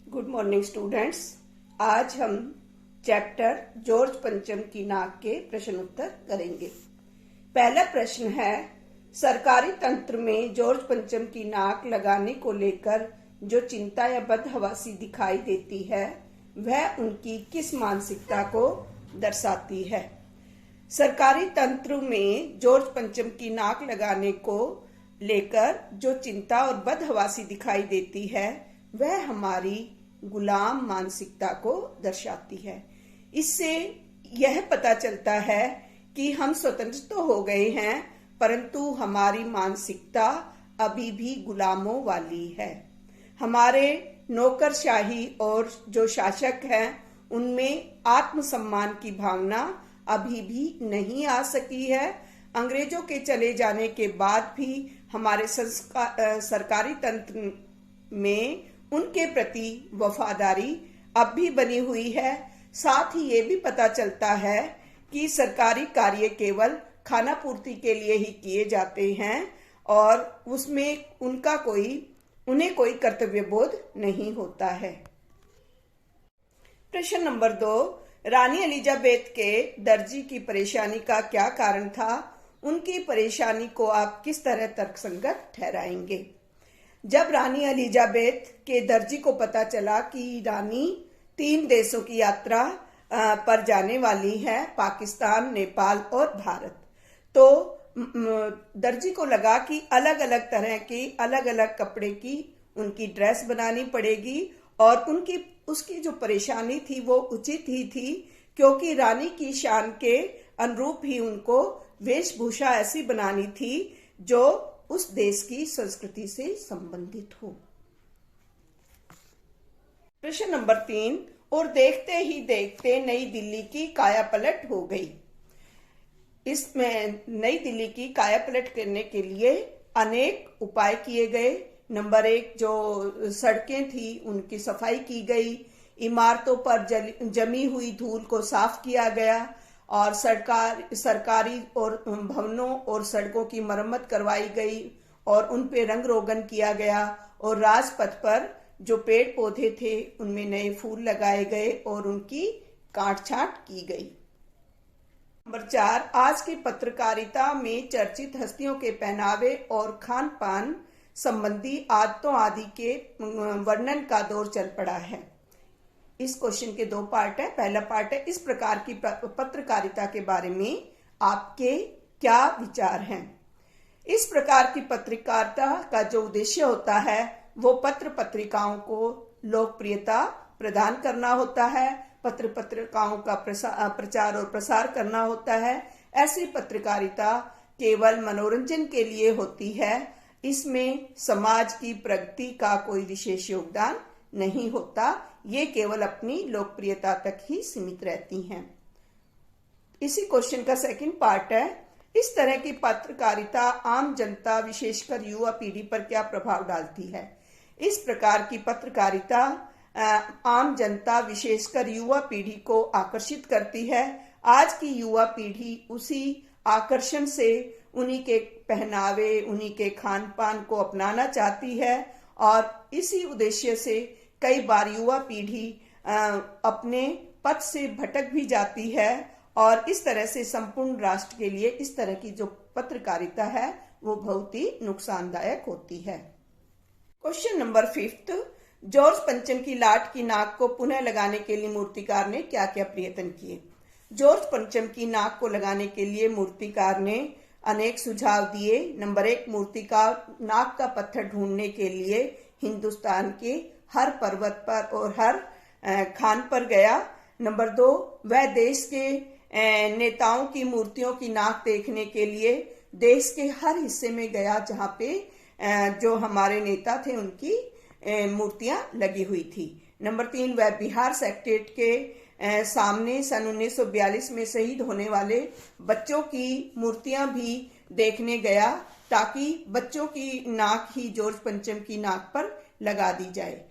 Good morning students. आज हम chapter George पंचम की नाक के प्रश्न उत्तर करेंगे। पहला प्रश्न है, सरकारी तंत्र में जॉर्ज पंचम की नाक लगाने को लेकर जो चिंता या बदहवासी दिखाई देती है वह उनकी किस मानसिकता को दर्शाती है। सरकारी तंत्र में जॉर्ज पंचम की नाक लगाने को लेकर जो चिंता और बदहवासी दिखाई देती है वह हमारी गुलाम मानसिकता को दर्शाती है। इससे यह पता चलता है कि हम स्वतंत्र तो हो गए हैं परंतु हमारी मानसिकता अभी भी गुलामों वाली है। हमारे नौकरशाही और जो शासक हैं उनमें आत्मसम्मान की भावना अभी भी नहीं आ सकी है। अंग्रेजों के चले जाने के बाद भी हमारे सरकारी तंत्र में उनके प्रति वफादारी अब भी बनी हुई है। साथ ही ये भी पता चलता है कि सरकारी कार्य केवल खाना पूर्ति के लिए ही किए जाते हैं और उसमें उन्हें कोई कर्तव्य बोध नहीं होता है। प्रश्न नंबर 2, रानी एलिजाबेथ के दर्जी की परेशानी का क्या कारण था? उनकी परेशानी को आप किस तरह तर्कसंगत ठहराएंगे? जब रानी एलिजाबेथ के दर्जी को पता चला कि रानी 3 देशों की यात्रा पर जाने वाली है, पाकिस्तान, नेपाल और भारत, तो दर्जी को लगा कि अलग अलग तरह की अलग अलग कपड़े की उनकी ड्रेस बनानी पड़ेगी और उसकी जो परेशानी थी वो उचित ही थी, क्योंकि रानी की शान के अनुरूप ही उनको वेशभूषा ऐसी बनानी थी जो उस देश की संस्कृति से संबंधित हो। प्रश्न नंबर 3, और देखते ही देखते नई दिल्ली की कायापलट हो गई। इसमें नई दिल्ली की कायापलट करने के लिए अनेक उपाय किए गए। नंबर 1, जो सड़कें थी उनकी सफाई की गई, इमारतों पर जमी हुई धूल को साफ किया गया और सरकारी और भवनों और सड़कों की मरम्मत करवाई गई और उन पे रंग रोगन किया गया और राजपथ पर जो पेड़ पौधे थे उनमें नए फूल लगाए गए और उनकी काट छांट की गई। नंबर 4, आज की पत्रकारिता में चर्चित हस्तियों के पहनावे और खान पान संबंधी आदतों आदि के वर्णन का दौर चल पड़ा है। इस क्वेश्चन के 2 पार्ट है। पहला पार्ट है, इस प्रकार की पत्रकारिता के बारे में आपके क्या विचार हैं? इस प्रकार की पत्रकारिता का जो उद्देश्य होता है वो पत्र पत्रिकाओं को लोकप्रियता प्रदान करना होता है, पत्र पत्रिकाओं का प्रचार और प्रसार करना होता है। ऐसी पत्रकारिता केवल मनोरंजन के लिए होती है, इसमें समाज की प्रगति का कोई विशेष योगदान नहीं होता, ये केवल अपनी लोकप्रियता तक ही सीमित रहती हैं। इसी क्वेश्चन का सेकंड पार्ट है, इस तरह की पत्रकारिता आम जनता विशेषकर युवा पीढ़ी पर क्या प्रभाव डालती है? इस प्रकार की पत्रकारिता आम जनता विशेषकर युवा पीढ़ी को आकर्षित करती है। आज की युवा पीढ़ी उसी आकर्षण से उन्हीं के पहनावे, उन्हीं के खान पान को अपनाना चाहती है और इसी उद्देश्य से कई बार युवा पीढ़ी अपने पथ से भटक भी जाती है और इस तरह से संपूर्ण राष्ट्र के लिए इस तरह की जो पत्रकारिता है वो बहुत ही नुकसानदायक होती है। क्वेश्चन नंबर 5, जॉर्ज पंचम की लाट की नाक को पुनः लगाने के लिए मूर्तिकार ने क्या क्या प्रयत्न किए? जॉर्ज पंचम की नाक को लगाने के लिए मूर्तिकार ने अनेक सुझाव दिए। नंबर 1, मूर्तिकार नाक का पत्थर ढूंढने के लिए हिंदुस्तान के हर पर्वत पर और हर खान पर गया। नंबर 2, वह देश के नेताओं की मूर्तियों की नाक देखने के लिए देश के हर हिस्से में गया जहां पे जो हमारे नेता थे उनकी मूर्तियां लगी हुई थी। नंबर 3, वह बिहार सेक्रेटेरिएट के सामने सन 1942 में शहीद होने वाले बच्चों की मूर्तियां भी देखने गया ताकि बच्चों की नाक ही जॉर्ज पंचम की नाक पर लगा दी जाए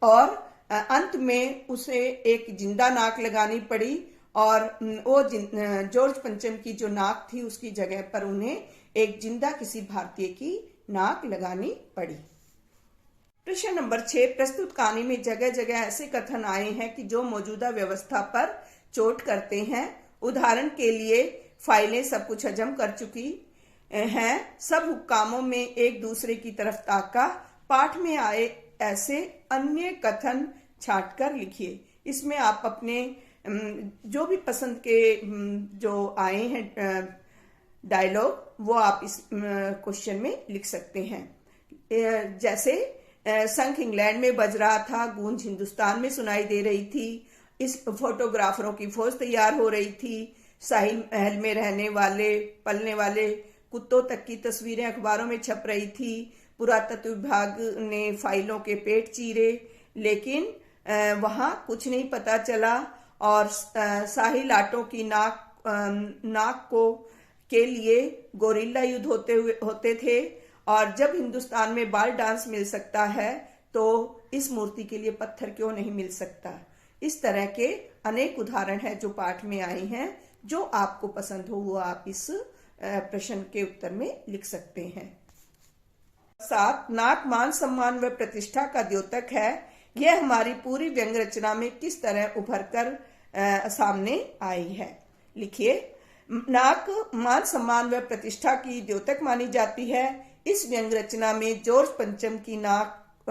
और अंत में उसे एक जिंदा नाक लगानी पड़ी और वो जॉर्ज पंचम की जो नाक थी उसकी जगह पर उन्हें एक जिंदा किसी भारतीय की नाक लगानी पड़ी। प्रश्न नंबर 6, प्रस्तुत कहानी में जगह जगह ऐसे कथन आए हैं कि जो मौजूदा व्यवस्था पर चोट करते हैं। उदाहरण के लिए, फाइलें सब कुछ हजम कर चुकी हैं, सब हुक्कामों में एक दूसरे की तरफ ताका। पाठ में आए ऐसे अन्य कथन छांटकर लिखिए। इसमें आप अपने जो भी पसंद के जो आए हैं डायलॉग, वो आप इस क्वेश्चन में लिख सकते हैं। जैसे, शंख इंग्लैंड में बज रहा था, गूंज हिंदुस्तान में सुनाई दे रही थी, इस फोटोग्राफरों की फौज तैयार हो रही थी, साहिल महल में रहने वाले पलने वाले कुत्तों तक की तस्वीरें अखबारों में छप रही थी, पुरातत्व विभाग ने फाइलों के पेट चीरे, लेकिन वहां कुछ नहीं पता चला, और शाही लाटों की नाक को के लिए गोरिल्ला युद्ध होते थे, और जब हिंदुस्तान में बाल डांस मिल सकता है तो इस मूर्ति के लिए पत्थर क्यों नहीं मिल सकता। इस तरह के अनेक उदाहरण हैं जो पाठ में आए हैं। जो आपको पसंद हो वो आप इस प्रश्न के उत्तर में लिख सकते हैं। 7, नाक मान सम्मान व प्रतिष्ठा का द्योतक है। यह हमारी पूरी व्यंग रचना में किस तरह उभर कर सामने आई है। लिखिए, नाक मान सम्मान व प्रतिष्ठा की द्योतक मानी जाती है। इस व्यंग रचना में जॉर्ज पंचम की नाक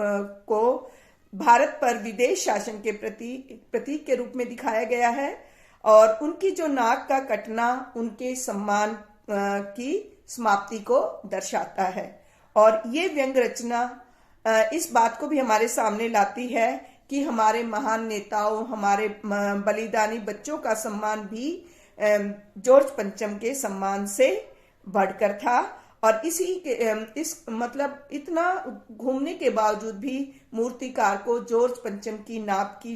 को भारत पर विदेश शासन के प्रतीक के रूप में दिखाया गया है, और उनकी जो नाक का कटना उनके सम्मान की समाप्ति को दर्शाता है। और ये व्यंग रचना इस बात को भी हमारे सामने लाती है कि हमारे महान नेताओं, हमारे बलिदानी बच्चों का सम्मान भी जॉर्ज पंचम के सम्मान से बढ़कर था। और इस मतलब इतना घूमने के बावजूद भी मूर्तिकार को जॉर्ज पंचम की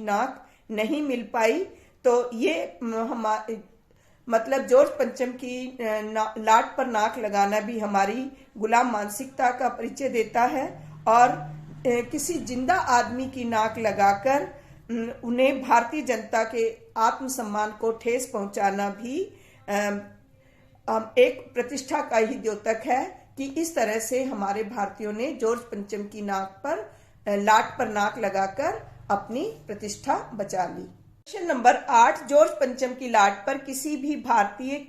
नाक नहीं मिल पाई। तो ये मतलब जॉर्ज पंचम की लाट पर नाक लगाना भी हमारी गुलाम मानसिकता का परिचय देता है, और किसी जिंदा आदमी की नाक लगाकर उन्हें भारतीय जनता के आत्मसम्मान को ठेस पहुंचाना भी एक प्रतिष्ठा का ही द्योतक है कि इस तरह से हमारे भारतीयों ने जॉर्ज पंचम की लाट पर नाक लगाकर अपनी प्रतिष्ठा बचा ली। प्रश्न नंबर 8, जॉर्ज पंचम की लाट पर किसी भी भारतीय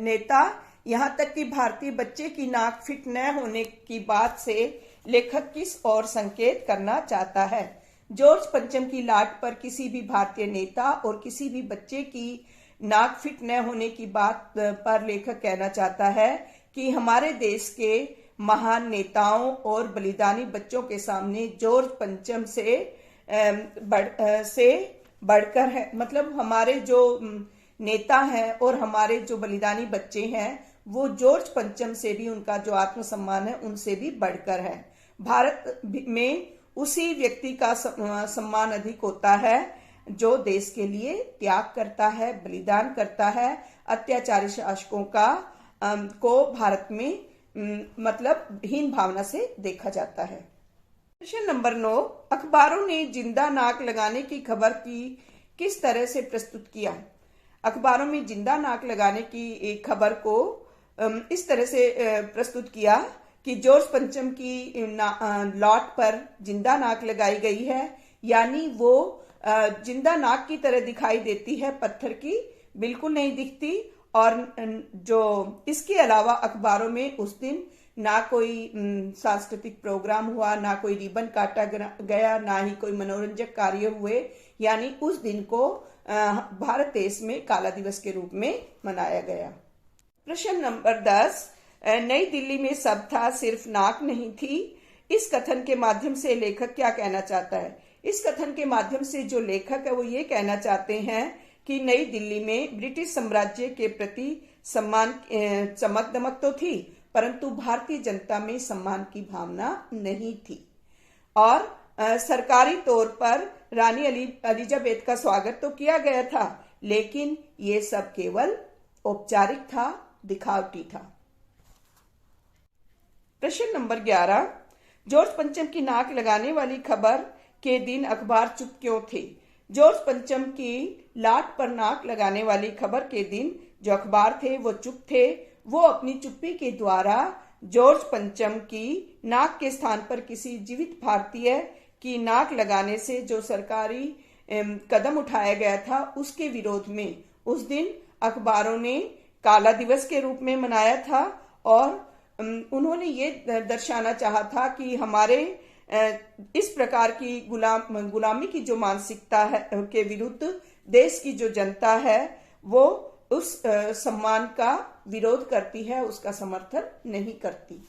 नेता, यहाँ तक कि भारतीय बच्चे की नाक फिट न होने की बात से लेखक किस ओर संकेत करना चाहता है। जॉर्ज पंचम की लाट पर किसी भी भारतीय नेता और किसी भी बच्चे की नाक फिट न होने की बात पर लेखक कहना चाहता है कि हमारे देश के महान नेताओं और बलिदानी बच्चों के सामने जॉर्ज पंचम से बढ़कर है। मतलब हमारे जो नेता हैं और हमारे जो बलिदानी बच्चे हैं वो जॉर्ज पंचम से भी, उनका जो आत्मसम्मान है उनसे भी बढ़कर है। भारत में उसी व्यक्ति का सम्मान अधिक होता है जो देश के लिए त्याग करता है, बलिदान करता है। अत्याचारी शासकों को भारत में मतलब हीन भावना से देखा जाता है। प्रश्न नंबर 9, अखबारों ने जिंदा नाक लगाने की खबर की किस तरह से प्रस्तुत किया। अखबारों में जिंदा नाक लगाने की एक खबर को इस तरह से प्रस्तुत किया कि जॉर्ज पंचम की लॉट पर जिंदा नाक लगाई गई है, यानी वो जिंदा नाक की तरह दिखाई देती है, पत्थर की बिल्कुल नहीं दिखती। और जो इसके अलावा अखबारों में उस दिन ना कोई सांस्कृतिक प्रोग्राम हुआ, ना कोई रिबन काटा गया, ना ही कोई मनोरंजक कार्य हुए, यानी उस दिन को भारत देश में काला दिवस के रूप में मनाया गया। प्रश्न नंबर 10, नई दिल्ली में सब था सिर्फ नाक नहीं थी। इस कथन के माध्यम से लेखक क्या कहना चाहता है। इस कथन के माध्यम से जो लेखक है वो ये कहना चाहते हैं कि नई दिल्ली में ब्रिटिश साम्राज्य के प्रति सम्मान, चमक दमक तो थी, परंतु भारतीय जनता में सम्मान की भावना नहीं थी। और सरकारी तौर पर रानी एलिजाबेथ का स्वागत तो किया गया था, लेकिन ये सब केवल औपचारिक था, दिखावटी था। प्रश्न नंबर 11, जॉर्ज पंचम की नाक लगाने वाली खबर के दिन अखबार चुप क्यों थे। जॉर्ज पंचम की लाट पर नाक लगाने वाली खबर के दिन जो अखबार थे वो चुप थे। वो अपनी चुप्पी के द्वारा जॉर्ज पंचम की नाक के स्थान पर किसी जीवित भारतीय की नाक लगाने से जो सरकारी कदम उठाया गया था, उसके विरोध में उस दिन अखबारों ने काला दिवस के रूप में मनाया था और उन्होंने ये दर्शाना चाहा था कि हमारे इस प्रकार की गुलामी की जो मानसिकता है के विरुद्ध देश की जो जनता है वो उस सम्मान का विरोध करती है, उसका समर्थन नहीं करती।